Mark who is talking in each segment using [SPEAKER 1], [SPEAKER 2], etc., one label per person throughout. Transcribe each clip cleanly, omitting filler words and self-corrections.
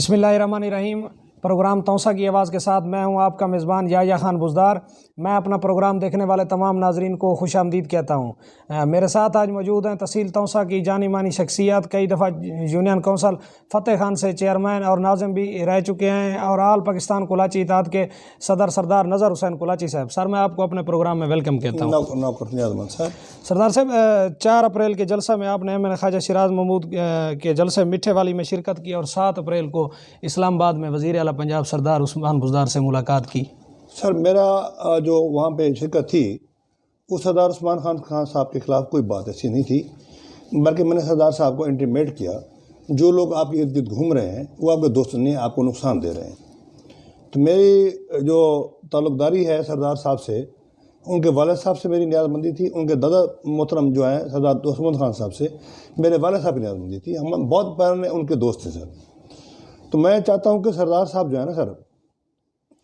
[SPEAKER 1] बिस्मिल्लाहिर्रहमानिर्रहीम। प्रोग्राम तौसा की आवाज़ के साथ मैं हूं आपका मेज़बान याह्या खान बुज़दार। मैं अपना प्रोग्राम देखने वाले तमाम नाज़रीन को खुशामदीद कहता हूं। मेरे साथ आज मौजूद हैं तहसील तौसा की जानी मानी शख्सियत, कई दफ़ा यूनियन कौंसल फ़तेह खान से चेयरमैन और नाज़िम भी रह चुके हैं, और आल पाकिस्तान कुलाची इत्तेहाद के सदर सरदार नज़र हुसैन कुलाची साहब। सर, मैं आपको अपने प्रोग्राम में वेलकम कहता हूँ। सरदार साहब, 4 अप्रैल के जलसा में आपने एम ख्वाजा शिराज महमूद के जलसे मिठे वाली में शिरकत की, और 7 अप्रैल को इस्लामाबाद में वज़ीर आला पंजाब सरदार उस्मान बुज़दार से मुलाकात की।
[SPEAKER 2] सर, मेरा जो वहाँ पे शिरकत थी उस सरदार उस्मान खान साहब के ख़िलाफ़ कोई बात ऐसी नहीं थी, बल्कि मैंने सरदार साहब को इंटीमेट किया जो लोग आपके इर्द गिर्द घूम रहे हैं वो आपके दोस्त नहीं, आपको नुकसान दे रहे हैं। तो मेरी जो ताल्लुक़दारी है सरदार साहब से, उनके वालिद साहब से मेरी नियाज़मंदी थी, उनके दादा मोहतरम जो हैं सरदार उस्मान खान साहब से मेरे वालिद साहब की नियाज़मंदी थी। हम बहुत पुराने उनके दोस्त थे सर। तो मैं चाहता हूँ कि सरदार साहब जो है ना सर,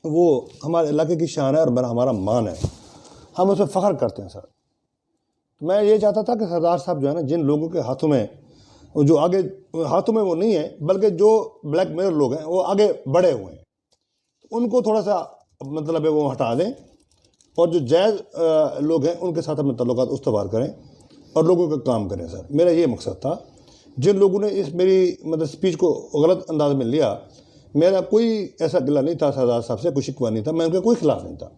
[SPEAKER 2] वो हमारे इलाके की शान है और हमारा मान है, हम उस पर फ़ख्र करते हैं सर। मैं ये चाहता था कि सरदार साहब जो है ना, जिन लोगों के हाथों में जो आगे हाथों में वो नहीं है, बल्कि जो ब्लैक मेल लोग हैं वो आगे बढ़े हुए हैं, उनको थोड़ा सा मतलब है वो हटा दें, और जो जायज़ लोग हैं उनके साथ अपने तल्लुकात उस्तवार करें और लोगों का काम करें सर। मेरा ये मकसद था। जिन लोगों ने इस मेरी मतलब स्पीच को गलत अंदाज में लिया, मेरा कोई ऐसा गिला नहीं था सरदार साहब से, कोई शिकवा नहीं था, मैं उनके कोई खिलाफ नहीं था।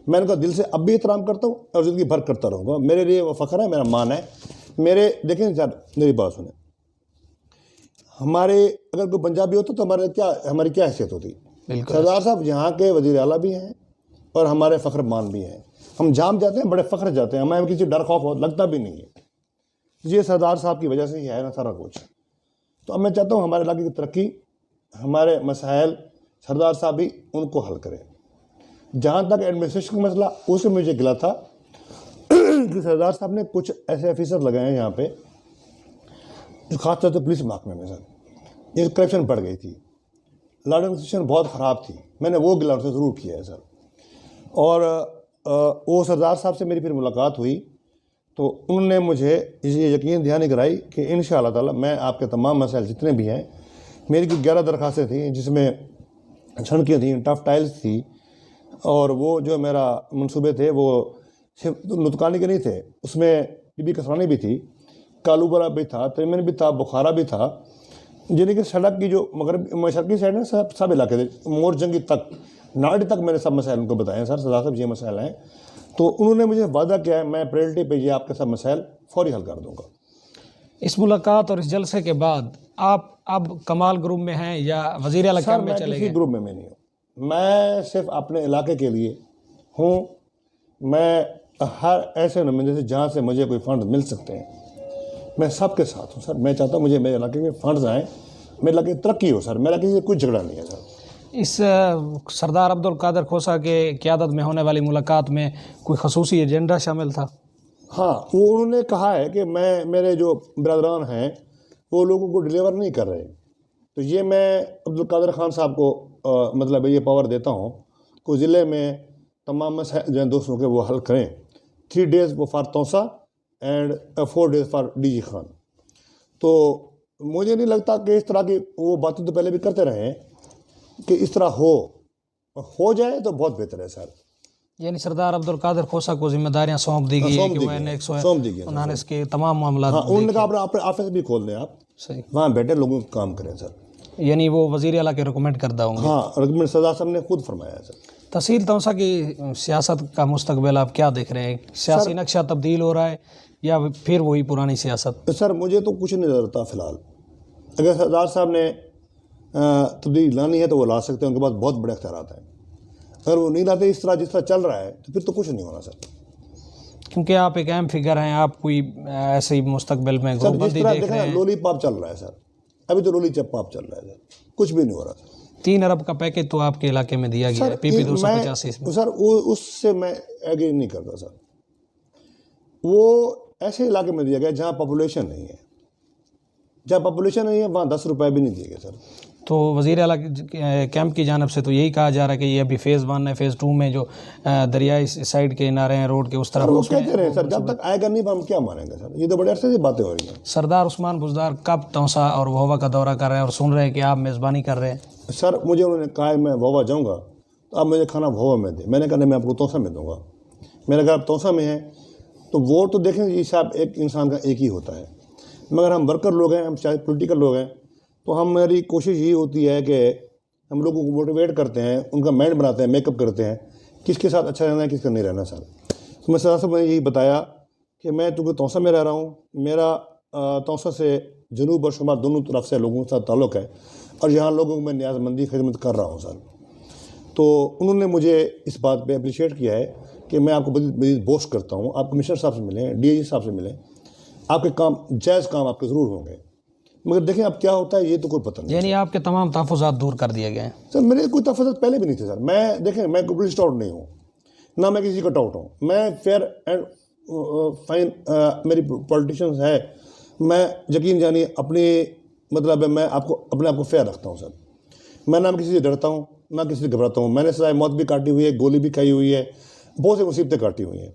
[SPEAKER 2] मैं उनका दिल से अब भी एहतराम करता हूँ और ज़िंदगी भर करता रहूँगा। मेरे लिए वो फ़ख्र है, मेरा मान है। मेरे देखें सर, मेरी बात सुने, हमारे अगर कोई पंजाबी होता तो हमारी क्या हैसियत होती। सरदार साहब यहाँ के वज़ीर आला भी हैं और हमारे फ़ख्र मान भी हैं। हम जाम जाते हैं, बड़े फ़ख्र जाते हैं, हमें किसी डर खौफ लगता भी नहीं है। ये सरदार साहब की वजह से ही है ना सारा कुछ। तो अब मैं चाहता हूँ हमारे इलाके की तरक्की, हमारे मसाइल सरदार साहब भी उनको हल करें। जहाँ तक एडमिनिस्ट्रेशन का मसला, उससे मुझे गिला था कि सरदार साहब ने कुछ ऐसे ऑफिसर लगाए हैं यहाँ पे, खासतौर से पुलिस महकमे में सर, ये करप्शन बढ़ गई थी, लॉ एंड सिचुएशन बहुत ख़राब थी। मैंने वो गिला उनसे ज़रूर किया है सर। और वो सरदार साहब से मेरी फिर मुलाकात हुई तो उन्होंने मुझे ये यकीन दहानी कराई कि इंशाअल्लाह ताला मैं आपके तमाम मसाइल जितने भी हैं, मेरी कुछ 11 दरख्वास्तें थी जिसमें सड़कें थी, टफ टाइल्स थी, और वो जो मेरा मंसूबे थे वो सिर्फ नुतकानी के नहीं थे, उसमें बीबी कसरानी भी थी, कालूबरा भी था, तयमन भी था, बुखारा भी था, यानी कि सड़क की जो मशरकी साइड है सब इलाके थे, मोर जंगी तक, नाड़ी तक मैंने सब मसाइल उनको बताए हैं सर। सरदार साहब ये मसाइल हैं, तो उन्होंने मुझे वादा किया है मैं प्रायोरिटी पे ये आपके सब मसाइल फौरी हल कर दूंगा।
[SPEAKER 1] इस मुलाकात और इस जलसे के बाद आप अब कमाल ग्रुप में हैं या वज़ीर आला कैंप में चले गए?
[SPEAKER 2] ग्रुप में मैं नहीं हूँ, मैं सिर्फ अपने इलाके के लिए हूँ। मैं हर ऐसे नुमाइंदे से जहाँ से मुझे कोई फंड मिल सकते हैं मैं सबके साथ हूँ सर। मैं चाहता हूँ मुझे मेरे इलाके में फंड्स आएँ, मेरे इलाके की तरक्की हो सर। मेरा किसी से कोई झगड़ा नहीं है सर।
[SPEAKER 1] इस सरदार अब्दुल कादिर खोसा के क़यादत में होने वाली मुलाकात में कोई खसूसी एजेंडा शामिल था?
[SPEAKER 2] हाँ, वो उन्होंने कहा है कि मेरे जो ब्रदरान हैं वो लोगों को डिलीवर नहीं कर रहे, तो ये मैं अब्दुल कादिर खान साहब को मतलब ये पावर देता हूँ कि ज़िले में तमाम मसाइल जो हैं दोस्तों के वो हल करें। 3 days for Taunsa and 4 days for DG Khan. तो मुझे नहीं लगता कि इस तरह की वो बातें तो पहले भी करते रहे हैं, कि इस तरह हो जाए तो बहुत बेहतर है सर।
[SPEAKER 1] यानी सरदार अब्दुल कादिर खोसा को जिम्मेदारियां सौंप दी गई है कि उन्होंने इसके तमाम मामला।
[SPEAKER 2] हाँ, उन्होंने कहा अपने ऑफिस भी खोल दें आप,
[SPEAKER 1] सही
[SPEAKER 2] वहाँ बैठे लोगों को काम करें सर।
[SPEAKER 1] यानी वो वज़ीर आला के रिकमेंड करता होंगे?
[SPEAKER 2] हाँ, रिकमेंड सरदार साहब ने खुद फरमाया है सर। तहसील
[SPEAKER 1] तौसा की सियासत का मुस्तकबिल आप क्या देख रहे हैं? सियासी नक्शा तब्दील हो रहा है या फिर वही पुरानी सियासत?
[SPEAKER 2] सर, मुझे तो कुछ नहीं नजर आता फ़िलहाल। अगर सरदार साहब ने तब्दीली लानी है तो वो ला सकते हैं, उनके पास बहुत बड़े इख्तियारात हैं। अगर वो नहीं लाते इस तरह जिस तरह चल रहा है तो फिर तो कुछ नहीं होना सर।
[SPEAKER 1] क्योंकि आप एक अहम फिगर हैं, आप कोई ऐसे ही मुस्तकबिल में
[SPEAKER 2] ग्रुपबंदी देख रहे हैं। लोली पाप चल रहा है सर, अभी तो लोली पाप चल रहा है सर, कुछ भी नहीं हो रहा सर।
[SPEAKER 1] 3 अरब का पैकेज तो आपके इलाके में दिया गया है PP 285 में
[SPEAKER 2] सर। वो उससे मैं एग्री नहीं करता सर। वो ऐसे इलाके में दिया गया जहाँ पॉपुलेशन नहीं है, जहाँ पॉपुलेशन नहीं है वहाँ 10 रुपये भी नहीं दिए गए सर।
[SPEAKER 1] تو وزیر اعلیٰ کیمپ کی جانب سے تو یہی کہا جا رہا ہے کہ یہ ابھی فیز 1 ہے، فیز 2 میں جو دریائی سائڈ کے کنارے ہیں روڈ کے اس طرف،
[SPEAKER 2] وہ کہتے رہے سر جب تک آئے گا نہیں ہم کیا مانیں گے سر، یہ تو بڑے عرصے سے باتیں ہو رہی ہیں.
[SPEAKER 1] سردار عثمان بزدار کب توسا اور وہوا کا دورہ کر رہے ہیں اور سن رہے ہیں کہ آپ میزبانی کر رہے ہیں؟
[SPEAKER 2] سر مجھے انہوں نے کہا ہے میں وہوا جاؤں گا تو آپ مجھے کھانا وہوا میں دیں. میں نے کہا نہیں میں آپ کو توسا میں دوں گا. میرا گھر توسا میں ہے تو ووٹ تو دیکھیں یہ صاحب ایک انسان کا ایک ہی ہوتا ہے، مگر ہم ورکر لوگ ہیں، ہم شاید پولیٹیکل لوگ ہیں، تو ہماری کوشش یہی ہوتی ہے کہ ہم لوگوں کو موٹیویٹ کرتے ہیں، ان کا مائنڈ بناتے ہیں، میک اپ کرتے ہیں کس کے ساتھ اچھا رہنا ہے کس کا نہیں رہنا. سر تو میں سر صاحب نے یہی بتایا کہ میں چونکہ توسا میں رہ رہا ہوں، میرا توسا سے جنوب اور شمال دونوں طرف سے لوگوں کے ساتھ تعلق ہے اور یہاں لوگوں کو میں نیاز مندی خدمت کر رہا ہوں سر. تو انہوں نے مجھے اس بات پہ اپریشیٹ کیا ہے کہ میں آپ کو مزید بوسٹ کرتا ہوں، آپ کمشنر صاحب سے ملیں، ڈی آئی جی صاحب سے ملیں، آپ کے کام جائز کام آپ کے ضرور ہوں گے. مگر دیکھیں اب کیا ہوتا ہے یہ تو کوئی پتہ نہیں.
[SPEAKER 1] یعنی آپ کے تمام تحفظات دور کر دیے گئے ہیں؟
[SPEAKER 2] سر میرے کوئی تحفظات پہلے بھی نہیں تھے سر. میں دیکھیں میں کوئی پولیس آؤٹ نہیں ہوں، نہ میں کسی کا ٹاؤٹ ہوں. میں فیئر اینڈ فائن میری پولیٹیشنز ہے. میں یقین جانیے اپنی مطلب ہے میں آپ کو اپنے آپ کو فیئر رکھتا ہوں سر. میں نہ کسی سے ڈرتا ہوں نہ کسی سے گھبراتا ہوں. میں نے سزائے موت بھی کاٹی ہوئی ہے، گولی بھی کھائی ہوئی ہے، بہت سی مصیبتیں کاٹی ہوئی ہیں.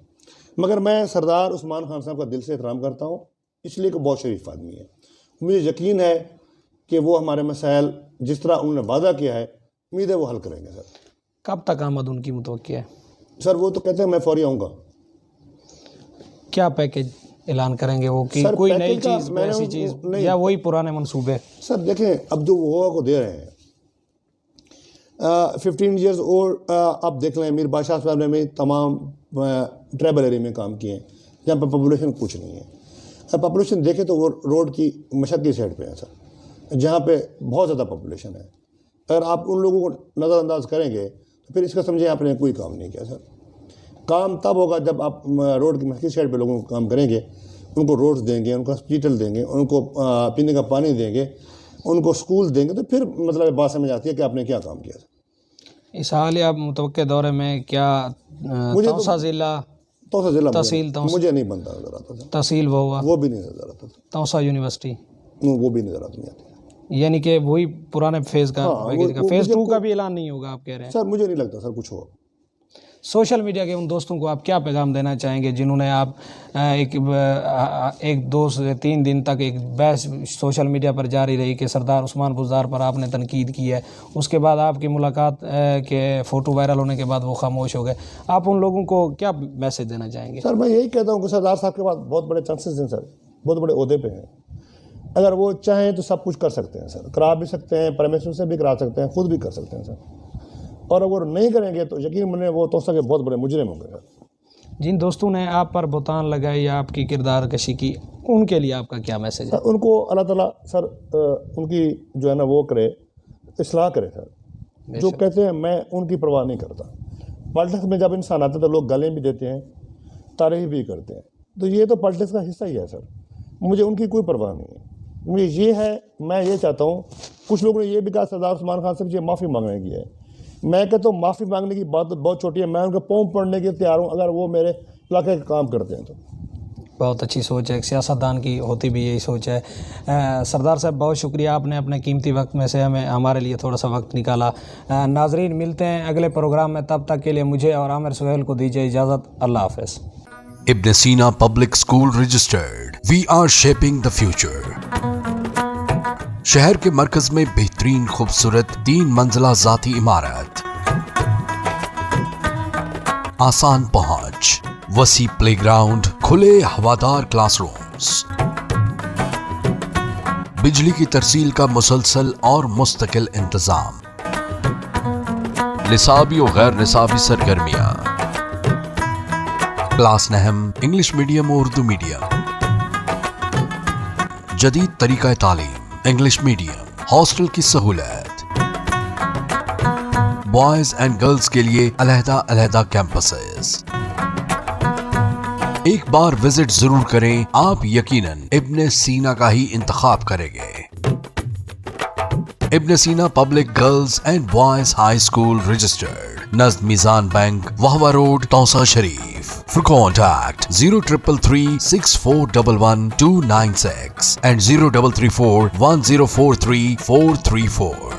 [SPEAKER 2] مگر میں سردار عثمان خان صاحب کا دل سے احترام کرتا ہوں، اس لیے کہ بہت شریف آدمی ہے. مجھے یقین ہے کہ وہ ہمارے مسائل جس طرح انہوں نے وعدہ کیا ہے امید ہے وہ حل کریں گے. سر
[SPEAKER 1] کب تک آمد ان کی متوقع ہے؟
[SPEAKER 2] سر وہ تو کہتے ہیں میں فوری آؤں گا.
[SPEAKER 3] کیا پیکیج اعلان کریں گے وہ کہ
[SPEAKER 2] سر
[SPEAKER 3] کوئی نئی
[SPEAKER 2] پیکیج کا
[SPEAKER 3] چیز
[SPEAKER 2] میں نے
[SPEAKER 3] ایسی
[SPEAKER 2] ان کو
[SPEAKER 3] چیز
[SPEAKER 2] نہیں-
[SPEAKER 3] یا وہی پرانے منصوبے؟
[SPEAKER 2] سر دیکھیں اب جو وہ کو دے رہے ہیں 15 ایئرز اولڈ آپ دیکھ لیں میر بادشاہ صاحب نے بھی تمام ٹرائبل ایریا میں کام کیے ہیں جہاں پہ پاپولیشن کچھ نہیں ہے. پاپولیشن دیکھیں تو وہ روڈ کی مشرقی سائڈ پہ ہے سر، جہاں پہ بہت زیادہ پاپولیشن ہے. اگر آپ ان لوگوں کو نظر انداز کریں گے تو پھر اس کا سمجھیں آپ نے کوئی کام نہیں کیا. سر کام تب ہوگا جب آپ روڈ کی مشرقی سائڈ پہ لوگوں کو کام کریں گے، ان کو روڈز دیں گے، ان کو ہاسپیٹل دیں گے، ان کو پینے کا پانی دیں گے، ان کو سکول دیں گے، تو پھر مطلب بات سمجھ آتی ہے کہ آپ نے کیا کام کیا.
[SPEAKER 3] اس حال اب متوقع دورے میں کیا توسا ضلع
[SPEAKER 2] توسا ضلع
[SPEAKER 3] تحصیل
[SPEAKER 2] مجھے نہیں بنتا نظر آتا تھا،
[SPEAKER 3] تحصیل وہوا
[SPEAKER 2] وہ بھی نہیں نظر آتا تھا،
[SPEAKER 3] توسا یونیورسٹی،
[SPEAKER 2] وہ بھی نظر آتی نہیں آتی.
[SPEAKER 3] یعنی کہ وہی پرانے فیز کا
[SPEAKER 2] ہاں،
[SPEAKER 3] پیکیج کا
[SPEAKER 2] وہ
[SPEAKER 3] فیز
[SPEAKER 2] مجھے
[SPEAKER 3] 2 کا بھی اعلان نہیں ہوگا آپ کہہ رہے ہیں؟
[SPEAKER 2] سر مجھے نہیں لگتا سر کچھ ہو.
[SPEAKER 3] سوشل میڈیا کے ان دوستوں کو آپ کیا پیغام دینا چاہیں گے جنہوں نے آپ ایک 2 سے 3 دن تک ایک بحث سوشل میڈیا پر جاری رہی کہ سردار عثمان بزدار پر آپ نے تنقید کی ہے، اس کے بعد آپ کی ملاقات کے فوٹو وائرل ہونے کے بعد وہ خاموش ہو گئے، آپ ان لوگوں کو کیا میسج دینا چاہیں گے؟
[SPEAKER 2] سر میں یہی کہتا ہوں کہ سردار صاحب کے پاس بہت بڑے چانسز ہیں سر، بہت بڑے عہدے پہ ہیں. اگر وہ چاہیں تو سب کچھ کر سکتے ہیں سر، کرا بھی سکتے ہیں، پرمیشن سے بھی کرا سکتے ہیں، خود بھی کر سکتے ہیں سر. اور اگر نہیں کریں گے تو یقین مانیں وہ توسا کے بہت بڑے مجرم ہوں گے سر.
[SPEAKER 3] جن دوستوں نے آپ پر بہتان لگائی یا آپ کی کردار کشی کی، ان کے لیے آپ کا کیا میسج ہے؟
[SPEAKER 2] سر ان کو اللہ تعالیٰ سر ان کی جو ہے نا وہ کرے، اصلاح کرے سر. جو کہتے ہیں میں ان کی پرواہ نہیں کرتا. پالیٹکس میں جب انسان آتا ہے تو لوگ گالیں بھی دیتے ہیں، تعریف بھی کرتے ہیں، تو یہ تو پالیٹکس کا حصہ ہی ہے سر. مجھے ان کی کوئی پرواہ نہیں ہے. مجھے یہ ہے، میں یہ چاہتا ہوں، کچھ لوگوں نے یہ بھی کہا سردار عثمان خان سے مجھے معافی مانگنے کی ہے. میں کہتا ہوں معافی مانگنے کی بات بہت چھوٹی ہے، میں ان کے پاؤں پڑنے کے تیار ہوں اگر وہ میرے علاقے کا کام کرتے ہیں تو.
[SPEAKER 3] بہت اچھی سوچ ہے، ایک سیاستدان کی ہوتی بھی یہی سوچ ہے. سردار صاحب بہت شکریہ، آپ نے اپنے قیمتی وقت میں سے ہمارے لیے تھوڑا سا وقت نکالا. ناظرین ملتے ہیں اگلے پروگرام میں، تب تک کے لیے مجھے اور عامر سہیل کو دیجیے اجازت. اللہ حافظ.
[SPEAKER 4] Ibn Sina Public School registered. We are shaping the future. شہر کے مرکز میں بہترین خوبصورت 3 منزلہ ذاتی عمارت، آسان پہنچ، وسیع پلے گراؤنڈ، کھلے ہوادار کلاس رومز، بجلی کی ترسیل کا مسلسل اور مستقل انتظام، نصابی و غیر نصابی سرگرمیاں، کلاس نہم انگلش میڈیم اور اردو میڈیم، جدید طریقہ تعلیم انگلش میڈیم، ہاسٹل کی سہولت، بوائز اینڈ گرلز کے لیے علیحدہ علیحدہ کیمپسز. ایک بار وزٹ ضرور کریں، آپ یقیناً ابن سینا کا ہی انتخاب کریں گے. Ibn Sina public girls and boys high school registered, نزد Meezan bank, Vehova road, Taunsa Sharif. For contact 0333 6411 296 and 0334 1043 434.